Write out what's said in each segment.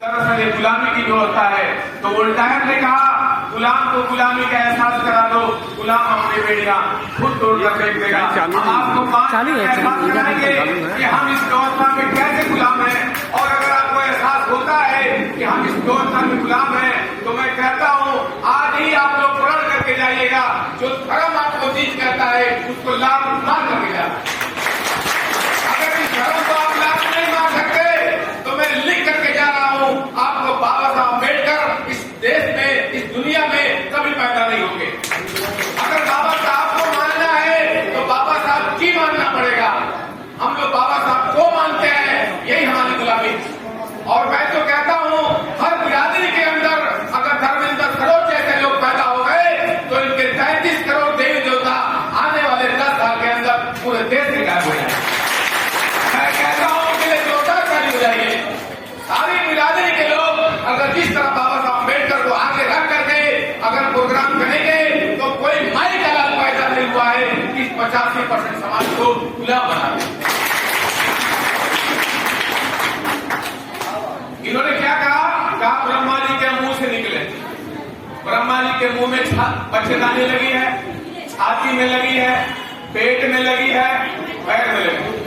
दरअसल गुलामी की व्यवस्था है। तो वोल्टायर ने कहा गुलाम को गुलामी का एहसास करा दो, गुलाम अपनी बेड़ियां खुद तोड़कर फेंक देगा। हम आपको एहसास कराएंगे कि हम इस व्यवस्था में कैसे गुलाम हैं। और अगर आपको एहसास होता है कि हम इस व्यवस्था में गुलाम हैं, तो मैं कहता हूँ आज ही आप लोग प्रण करके जाइएगा। जो धर्म आपको चीज कहता है उसको लाभ मार करके जाए। अगर इस धर्म को आप लाभ नहीं मार सकते तो मैं लिख करके जा रहा हूँ, आपको बाबा साहब अम्बेडकर इस देश में, इस दुनिया में कभी पैदा नहीं होंगे। अगर बाबा साहब को मानना है तो बाबा साहब की मानना पड़ेगा। हम लोग बाबा साहब को मानते हैं, यही हमारी गुलामी। और मैं तो कहता हूँ हर बिरादरी के अंदर अगर धर्मेंद्र सरोज जैसे लोग पैदा हो गए तो इनके 33 करोड़ देवी देवता आने वाले 10 साल के अंदर पूरे देश से गायब हो जाए। मैं कहता हूँ कि जोता खाली हो जाइए। सारी बिरादरी के लोग अगर जिस तरह बाबा साहब अम्बेडकर को आगे रख करके अगर प्रोग्राम करेंगे तो कोई माई का लाल पैदा नहीं हुआ है कि 85% समाज को गुलाम बना दे। इन्होंने क्या कहा ब्रह्मा जी के मुंह से निकले। ब्रह्मा जी के मुंह में बच्चेदानी लगी है, छाती में लगी है, पेट में लगी है, पैर में लगी।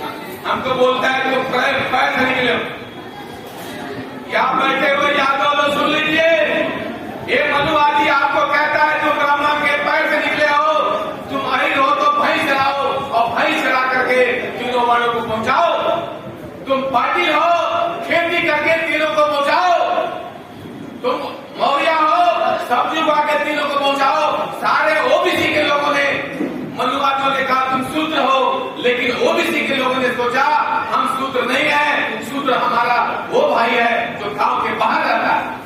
हमको बोलता है तो पैर से निकले। क्या बैठे हुए यादव लोग सुन लीजिए, ये मनुवादी आपको कहता है तुम ब्राह्मण के पैर से निकले हो, तुम अहिर हो तो भैंस चलाओ और भैंस चला करके तीनों वर्णों को पहुंचाओ। तुम पाटिल हो, खेती करके तीनों को पहुंचाओ। तुम मौर्य हो, सब्जी उगा के तीनों को पहुंचाओ। सारे ओबीसी के लोगों ने, मनुवादियों ने कहा तुम शूद्र हो, लेकिन ओबीसी के लोगों ने सोचा हम शूद्र नहीं है, शूद्र हमारा वो भाई है जो गांव के बाहर रहता है।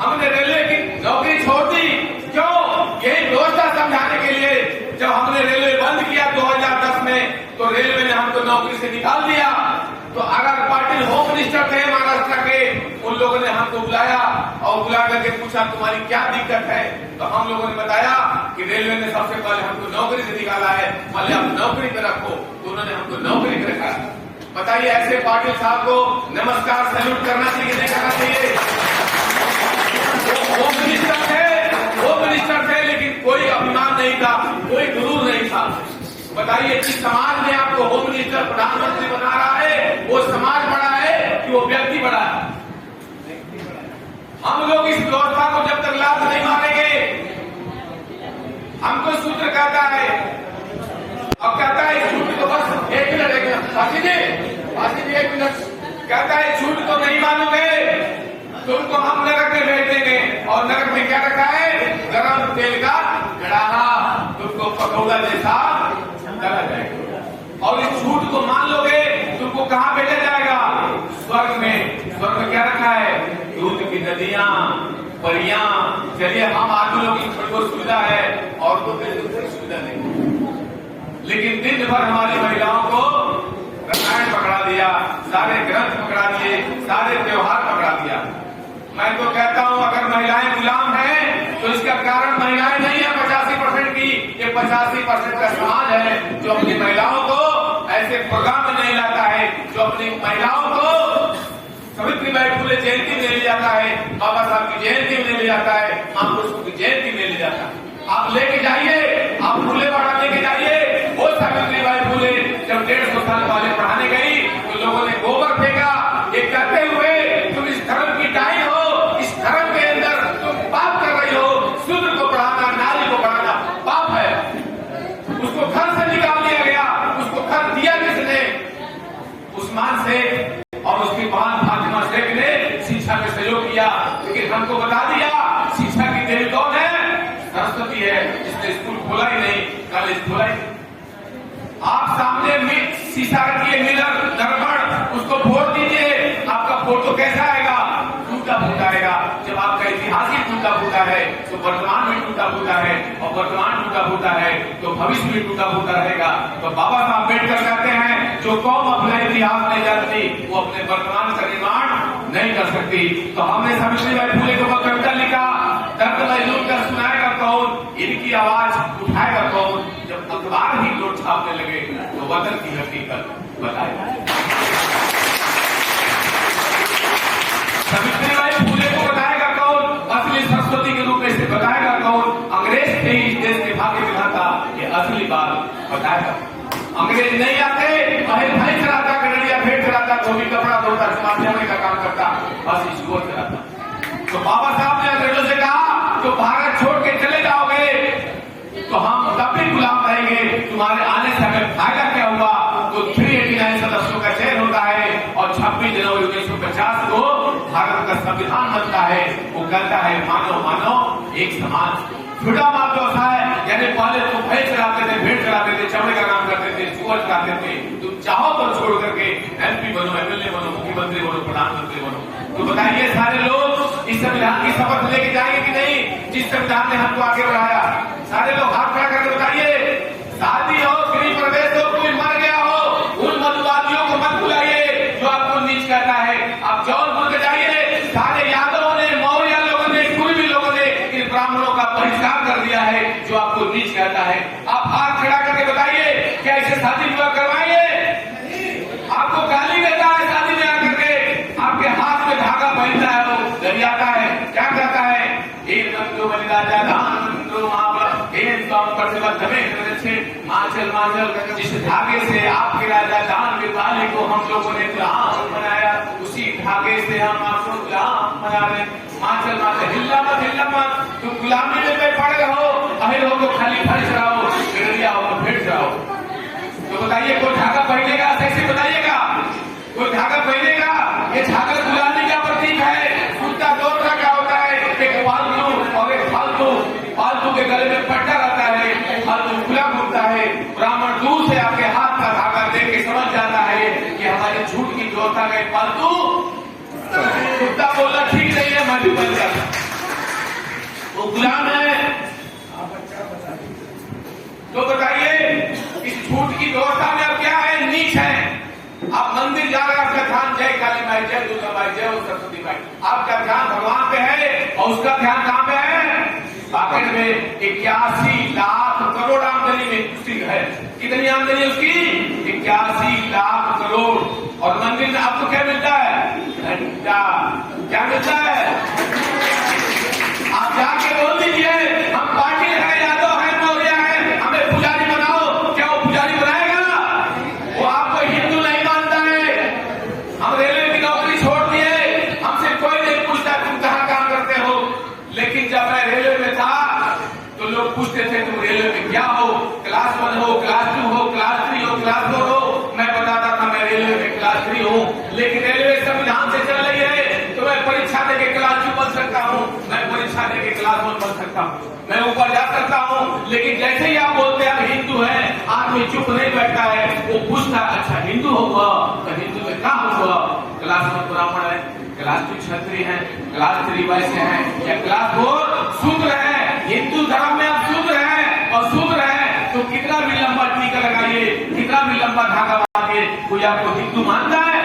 हमने रेलवे की नौकरी छोड़ दी। क्यों? यही व्यवस्था समझाने के लिए। जब हमने रेलवे बंद किया 2010 में तो रेलवे ने हमको नौकरी से निकाल दिया। तो अगर पाटिल होम मिनिस्टर थे महाराष्ट्र के, उन लोगों ने हमको बुलाया और बुला करके पूछा तुम्हारी क्या दिक्कत है। तो हम लोगों ने बताया कि रेलवे ने सबसे पहले हमको नौकरी से निकाला है, पहले आप नौकरी पे रखो। तो उन्होंने हमको नौकरी पे रखा। बताइए ऐसे पाटिल साहब को नमस्कार सैल्यूट करना चाहिए, नहीं करना चाहिए? होम मिनिस्टर थे लेकिन कोई अभिमान नहीं था, कोई गुरूर नहीं था। बताइए जिस समाज ने आपको होम मिनिस्टर प्रधानमंत्री बना रहा है वो समाज बड़ा है कि वो व्यक्ति बड़ा है? हम लोग इस व्यवस्था को जब तक लाभ नहीं मानेंगे, हमको सूत्र कहता है अब कहता है झूठ को बस एक मिनट फांसी जी 1 मिनट कहता है झूठ को नहीं मानोगे तुमको हम नरक में भेज देंगे। और नरक में क्या रखा है? गरम तेल का कड़ाहा, तुमको पकौड़ा जैसा डाला जाएगा। और इस झूठ को मान लोगे तुमको कहाँ भेजा जाएगा? स्वर्ग में। स्वर्ग में क्या रखा है? दूध की नदियां, परियां। चलिए हम आदमी लोग की थोड़ी बहुत सुविधा है और तो कोई सुविधा नहीं। लेकिन दिन भर हमारी महिलाओं को रामायण पकड़ा दिया, सारे ग्रंथ पकड़ा दिए, सारे त्योहार पकड़ा दिया। मैं तो कहता हूं अगर महिलाएं गुलाम हैं तो इसका कारण महिलाएं नहीं है 85% की, ये 85% का समाज है जो अपनी महिलाओं को ऐसे प्रोग्राम में नहीं लाता है, जो अपनी महिलाओं को सावित्रीबाई फुले जयंती में ले जाता है, बाबा साहब की जयंती में ले जाता है, महापुरुषों की जयंती में ले जाता है। आप लेके जाइए, आप फूले वाड़ा लेके जाइए। वो सावित्रीबाई फुले जब 150 साल पहले पढ़ाने गई तो लोगों ने गोबर फेंका, ये कहते हुए तुम इस धर्म की डाई हो, इस धर्म के अंदर तुम पाप कर रही हो। शूद्र को पढ़ाना, नारी को पढ़ाना पाप है। उसको घर से निकाल दिया गया। उसको घर दिया किसने? उस्मान शेख और उसकी बहन फातिमा शेख ने शिक्षा में सहयोग किया। लेकिन हमको बता दिया शिक्षा की देवी कौन है? सरस्वती है, जिसने स्कूल खोला ही नहीं, कॉलेज खोला ही नहीं। आप सामने शीशा रखिए, मिरर, दर्पण, उसको फोड़ दीजिए, आपका फोटो कैसा आएगा? टूटा फूटा आएगा। जब आपका इतिहास ही टूटा फूटा है तो वर्तमान में टूटा फूटा है, और वर्तमान टूटा फूटा है तो भविष्य में टूटा फूटा रहेगा। तो बाबा साहब अम्बेडकर कहते हैं जो कौम अपना इतिहास नहीं जानती वो अपने वर्तमान का निर्माण नहीं कर सकती। तो हमने सावित्रीबाई फुले को कविता लिखा, दर्द लूट कर सुनाएगा कौन, इनकी आवाज उठाएगा कौन? जब अखबार ही लोट छापने लगे तो वतन की हकीकत बताएगा। सावित्रीबाई अंग्रेज नहीं आते, भाई चलाता, कनेडिया भेंट चलाता, धोबी कपड़ा धोता, समाज का काम करता, बस इसको चलाता। तो बाबा साहब ने अंग्रेजों से कहा तो भारत छोड़ के चले जाओगे तो हम तब भी गुलाम रहेंगे, तुम्हारे आने से हमें फायदा क्या हुआ। तो 389 सदस्यों का चयन होता है और 26 जनवरी 1950 को भारत का संविधान बनता है। वो कहता है मानो मानो एक समाज। छुड़ा मार व्यवसाय यानी पहले तो भैंस चलाते थे, भेड़ चलाते थे, चमड़े का काम करते थे, सुअर चलाते थे, तुम चाहो तो छोड़ करके MP बनो, MLA बनो, मुख्यमंत्री बनो, प्रधानमंत्री बनो। तो बताइए सारे लोग इस संविधान की शपथ लेके जाएंगे कि नहीं, जिस संविधान ने हमको आगे बढ़ाया। सारे लोग हाथ खड़ा करके बताइए। शादी हो, गृह प्रवेश हो, कोई मर गया हो, उन मधुवादियों को मत बुलाइए जो आपको नीच करता है। आप जौनपुर के जाइए, सारे यादवों ने, मौर्य लोगों ने, कुर्मी लोगों ने इन ब्राह्मणों का बहिष्कार कर दिया है जो आपको नीच कहता है। आप हाथ खड़ा करके बताइए क्या इसे शादी विवाह करवाइए? आपको गाली देता है शादी में आकर के, आपके हाथ में धागा पहनता है, वो गरियाता है, क्या कहता है? माचल माचल, जिस धागे से आपके राजा दान विवाली को हम लोगों ने गुलाम बनाया, उसी धागे से हम आपको गुलाम बना रहे। माचल माचल, हिल्ला मत, तुम गुलामी में पड़ गए हो, अहिर हो तो खाली फर्श रहो, गिरिया हो तो भेड़ जाओ। तो बताइए कोई धागा पहनेगा? कैसे बताइएगा? कोई धागा पहनेगा? ये धागा गुलामी का प्रतीक है। कुत्ता दो तरह का होता है, एक पालतू और एक फालतू। फालतू के गले में पट्टा रहता है, फालतू खुला घूमता है। ब्राह्मण दूर से आपके हाथ का धागा देख के समझ जाता है कि हमारे झूठ की जोता गए फालतू। कुत्ता बोलना ठीक नहीं है, मैं भी बन जाता, वो गुलाम है। तो बताइए इस झूठ की व्यवस्था में अब क्या है? नीच है। आप मंदिर जा रहे हैं, आपका ध्यान जय काली माई, जय दुर्गा माई, जय सरस्वती माई, आपका ध्यान भगवान पे है और उसका ध्यान कहां पे है? पॉकेट में 81 लाख करोड़ आमदनी में उसकी है। कितनी आमदनी है उसकी? 81 लाख करोड़। और मंदिर में आपको क्या मिलता है? घंटा। क्या मिलता है? आप जाके बोल दीजिए हम पार्टी है, यादव है, मौर्य है, हमें पुजारी बनाओ। क्या वो पुजारी बनाएगा? वो आपको हिंदू नहीं मानता है। हम रेलवे की नौकरी छोड़ दिए, हमसे कोई नहीं पूछता तुम कहाँ काम करते हो। लेकिन जब मैं रेलवे में था तो लोग पूछते थे तुम रेलवे में क्या हो? क्लास 1 हो, क्लास 2 हो, क्लास 3 हो, क्लास 4 हो। मैं बताता था मैं रेलवे में क्लास 3 हूँ। लेकिन रेलवे संविधान से चल रही है तो मैं परीक्षा देके क्लास 2 बन सकता हूँ, मैं परीक्षा देके क्लास 1 बन सकता हूँ, मैं ऊपर जा सकता हूँ। लेकिन जैसे ही आप बोलते हैं हिंदू है, आदमी चुप नहीं बैठता है, वो पूछता अच्छा हिंदू होगा तो हिंदू में क्या होगा? क्लास 1 ब्राह्मण है, क्लास 2 क्षत्रिय है, क्लास 3 वैश्य है, या क्लास 4 शूद्र है। हिंदू धर्म में आप शूद्र है और शूद्र है तो कितना भी लंबा टीका लगाइए, कितना भी लंबा धागा बांधिए, कोई आपको हिंदू मानता है?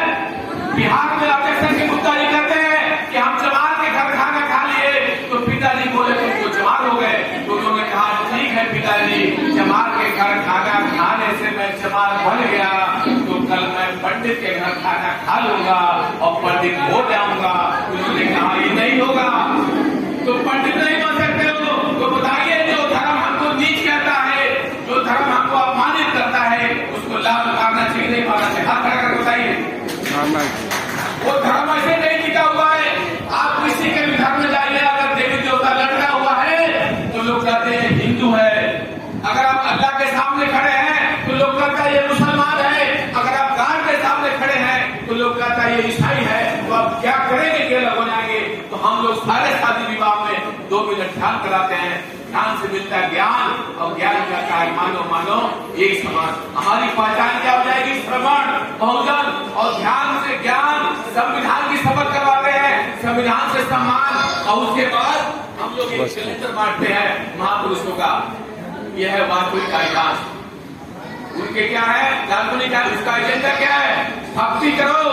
बिहार में अध्यक्ष के मुद्दा ये कहते हैं कि हम चमार के घर खाना खा लिए तो पिताजी बोले तुमको चमार हो गए। तो उन्होंने कहा ठीक है पिताजी, चमार के घर खाना खाने से मैं चमार बन गया तो कल मैं पंडित के घर खाना खा लूंगा और पंडित हो जाऊंगा। उन्होंने कहा ये नहीं होगा, तो पंडित नहीं बन सकते हो। तो बताइए जो धर्म हमको नीच कहता है, जो धर्म हमको अपमानित करता है, उसको लाभ मारना चाहिए नहीं मारना चाहिए? हाथ खड़ा कर बताइए। वो धर्म ऐसे नहीं टिका हुआ है। आप किसी के भी धर्म में जाइए, अगर देवी देवता लटका हुआ है तो लोग कहते हैं हिंदू है। अगर आप अल्लाह के सामने खड़े हैं तो लोग कहता है ये मुसलमान है। अगर आप गांव के सामने खड़े हैं तो लोग कहता है ये ईसाई है। तो आप क्या करेंगे कि अलग हो जाएंगे? तो हम लोग सारे शादी विवाह में 2 मिनट ध्यान कराते हैं। ध्यान से मिलता है ज्ञान और ज्ञान कहता है मानो मानो एक समान। हमारी पहचान क्या हो जाएगी? श्रवण, बहुजन और ध्यान से ज्ञान। संविधान की शपथ करवाते हैं, संविधान से सम्मान और उसके बाद हम लोग एक कैलेंडर बांटते हैं महापुरुषों का। यह है वास्तविक इतिहास। उनके क्या है? दार्शनिक क्या? उसका एजेंडा क्या है? भक्ति करो,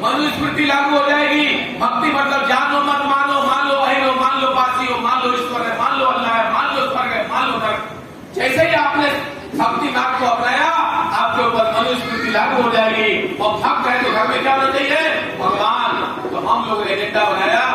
मनुस्मृति लागू हो जाएगी। भक्ति मतलब जानो मत मानो, मान लो अहिरो, मान लो पासी हो, मान लो ईश्वर है, मान लो अल्लाह है, मान लो स्वर्ग है, मान लो धर्म। जैसे ही आपने भक्ति मार्ग को अपनाया आपके ऊपर मनुस्मृति लागू हो जाएगी। और भक्त है तो घर में क्या होना चाहिए? भगवान। तो हम लोग एजेंडा बनाया